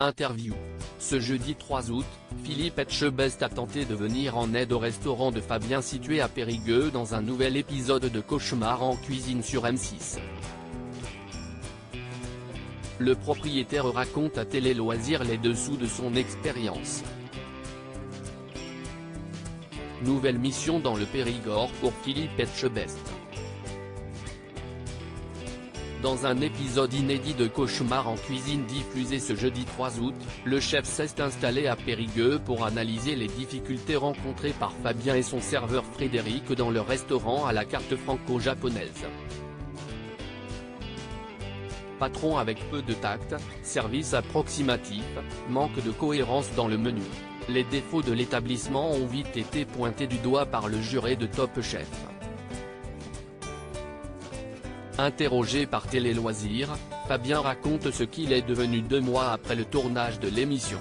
Interview. Ce jeudi 3 août, Philippe Etchebest a tenté de venir en aide au restaurant de Fabien situé à Périgueux dans un nouvel épisode de Cauchemar en cuisine sur M6. Le propriétaire raconte à Télé Loisirs les dessous de son expérience. Nouvelle mission dans le Périgord pour Philippe Etchebest. Dans un épisode inédit de Cauchemar en cuisine diffusé ce jeudi 3 août, le chef s'est installé à Périgueux pour analyser les difficultés rencontrées par Fabien et son serveur Frédéric dans le restaurant à la carte franco-japonaise. Patron avec peu de tact, service approximatif, manque de cohérence dans le menu. Les défauts de l'établissement ont vite été pointés du doigt par le juré de Top Chef. Interrogé par Télé Loisirs, Fabien raconte ce qu'il est devenu 2 mois après le tournage de l'émission.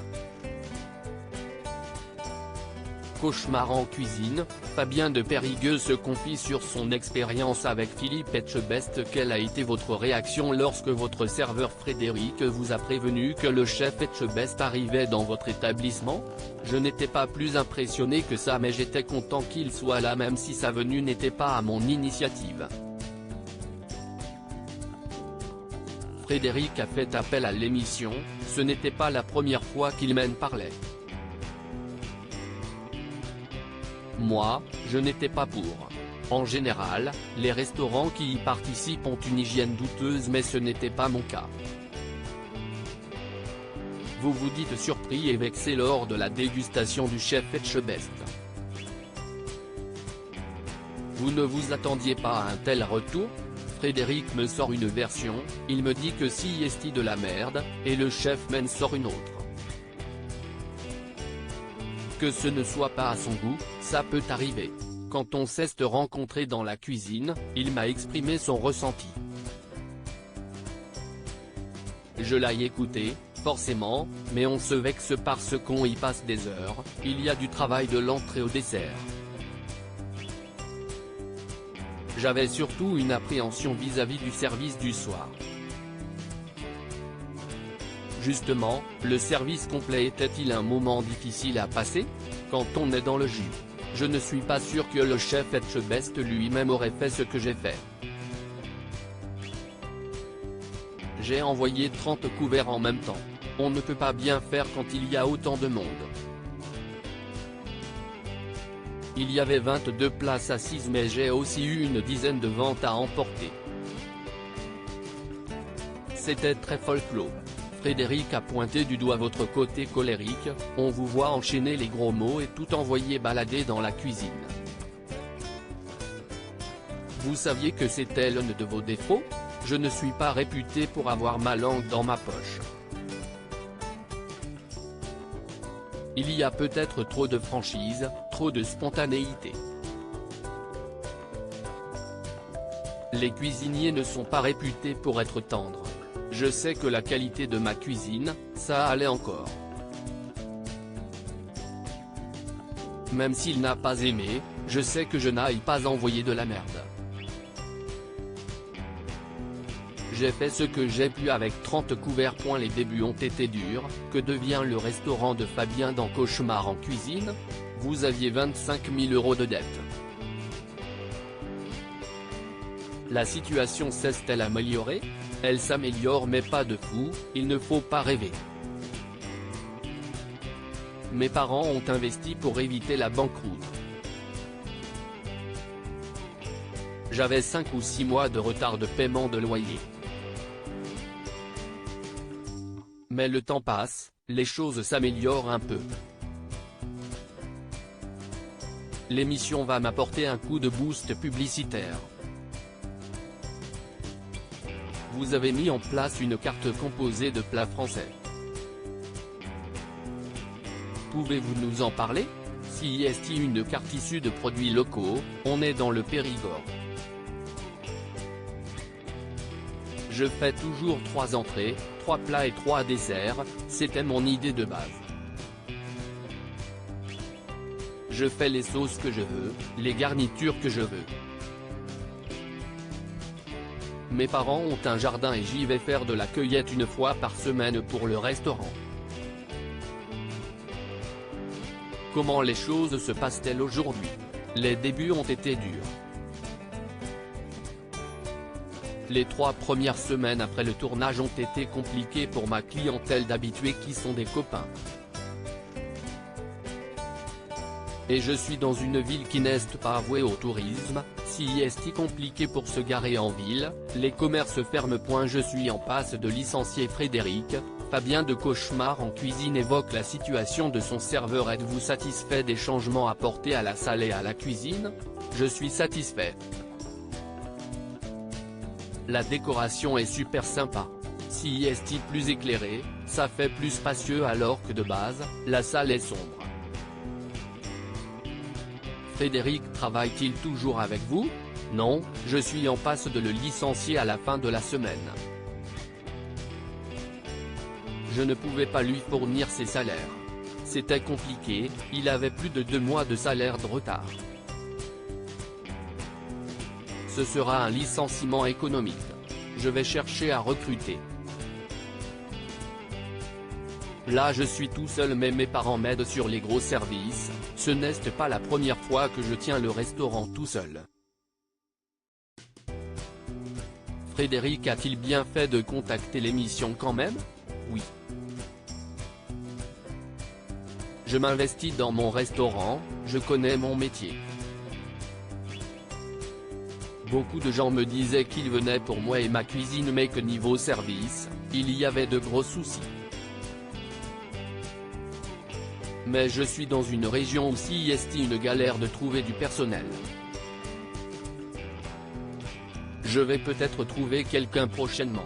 Cauchemar en cuisine, Fabien de Périgueux se confie sur son expérience avec Philippe Etchebest. Quelle a été votre réaction lorsque votre serveur Frédéric vous a prévenu que le chef Etchebest arrivait dans votre établissement? Je n'étais pas plus impressionné que ça, mais j'étais content qu'il soit là même si sa venue n'était pas à mon initiative. Frédéric a fait appel à l'émission, ce n'était pas la première fois qu'il m'en parlait. Moi, je n'étais pas pour. En général, les restaurants qui y participent ont une hygiène douteuse, mais ce n'était pas mon cas. Vous vous dites surpris et vexé lors de la dégustation du chef Etchebest. Vous ne vous attendiez pas à un tel retour? Frédéric me sort une version, il me dit que si est de la merde, et le chef m'en sort une autre. Que ce ne soit pas à son goût, ça peut arriver. Quand on s'est rencontré dans la cuisine, il m'a exprimé son ressenti. Je l'ai écouté, forcément, mais on se vexe parce qu'on y passe des heures, il y a du travail de l'entrée au dessert. J'avais surtout une appréhension vis-à-vis du service du soir. Justement, le service complet était-il un moment difficile à passer? Quand on est dans le jus. Je ne suis pas sûr que le chef Etchebest lui-même aurait fait ce que j'ai fait. J'ai envoyé 30 couverts en même temps. On ne peut pas bien faire quand il y a autant de monde. Il y avait 22 places assises, mais j'ai aussi eu une dizaine de ventes à emporter. C'était très folklore. Frédéric a pointé du doigt votre côté colérique, on vous voit enchaîner les gros mots et tout envoyer balader dans la cuisine. Vous saviez que c'était l'un de vos défauts? Je ne suis pas réputé pour avoir ma langue dans ma poche. Il y a peut-être trop de franchise, trop de spontanéité. Les cuisiniers ne sont pas réputés pour être tendres. Je sais que la qualité de ma cuisine, ça allait encore. Même s'il n'a pas aimé, je sais que je n'aille pas envoyer de la merde. J'ai fait ce que j'ai pu avec 30 couverts. Les débuts ont été durs. Que devient le restaurant de Fabien dans Cauchemar en cuisine? Vous aviez 25 000 € de dette. La situation s'est-elle améliorée? Elle s'améliore, mais pas de fou, il ne faut pas rêver. Mes parents ont investi pour éviter la banqueroute. J'avais 5 ou 6 mois de retard de paiement de loyer. Mais le temps passe, les choses s'améliorent un peu. L'émission va m'apporter un coup de boost publicitaire. Vous avez mis en place une carte composée de plats français. Pouvez-vous nous en parler? Si est une carte issue de produits locaux, on est dans le Périgord. Je fais toujours 3 entrées, 3 plats et 3 desserts, c'était mon idée de base. Je fais les sauces que je veux, les garnitures que je veux. Mes parents ont un jardin et j'y vais faire de la cueillette une fois par semaine pour le restaurant. Comment les choses se passent-elles aujourd'hui? Les débuts ont été durs. Les 3 premières semaines après le tournage ont été compliquées pour ma clientèle d'habitués qui sont des copains. Et je suis dans une ville qui n'est pas vouée au tourisme, si est compliqué pour se garer en ville, les commerces ferment. Je suis en passe de licencier Frédéric. Fabien de Cauchemar en cuisine évoque la situation de son serveur. Êtes-vous satisfait des changements apportés à la salle et à la cuisine? Je suis satisfait. La décoration est super sympa. Si est plus éclairé, ça fait plus spacieux alors que de base, la salle est sombre. Frédéric travaille-t-il toujours avec vous? Non, je suis en passe de le licencier à la fin de la semaine. Je ne pouvais pas lui fournir ses salaires. C'était compliqué, il avait plus de 2 mois de salaire de retard. Ce sera un licenciement économique. Je vais chercher à recruter. Là je suis tout seul mais mes parents m'aident sur les gros services, ce n'est pas la première fois que je tiens le restaurant tout seul. Frédéric a-t-il bien fait de contacter l'émission quand même? Oui. Je m'investis dans mon restaurant, je connais mon métier. Beaucoup de gens me disaient qu'ils venaient pour moi et ma cuisine mais que niveau service, il y avait de gros soucis. Mais je suis dans une région où si est une galère de trouver du personnel. Je vais peut-être trouver quelqu'un prochainement.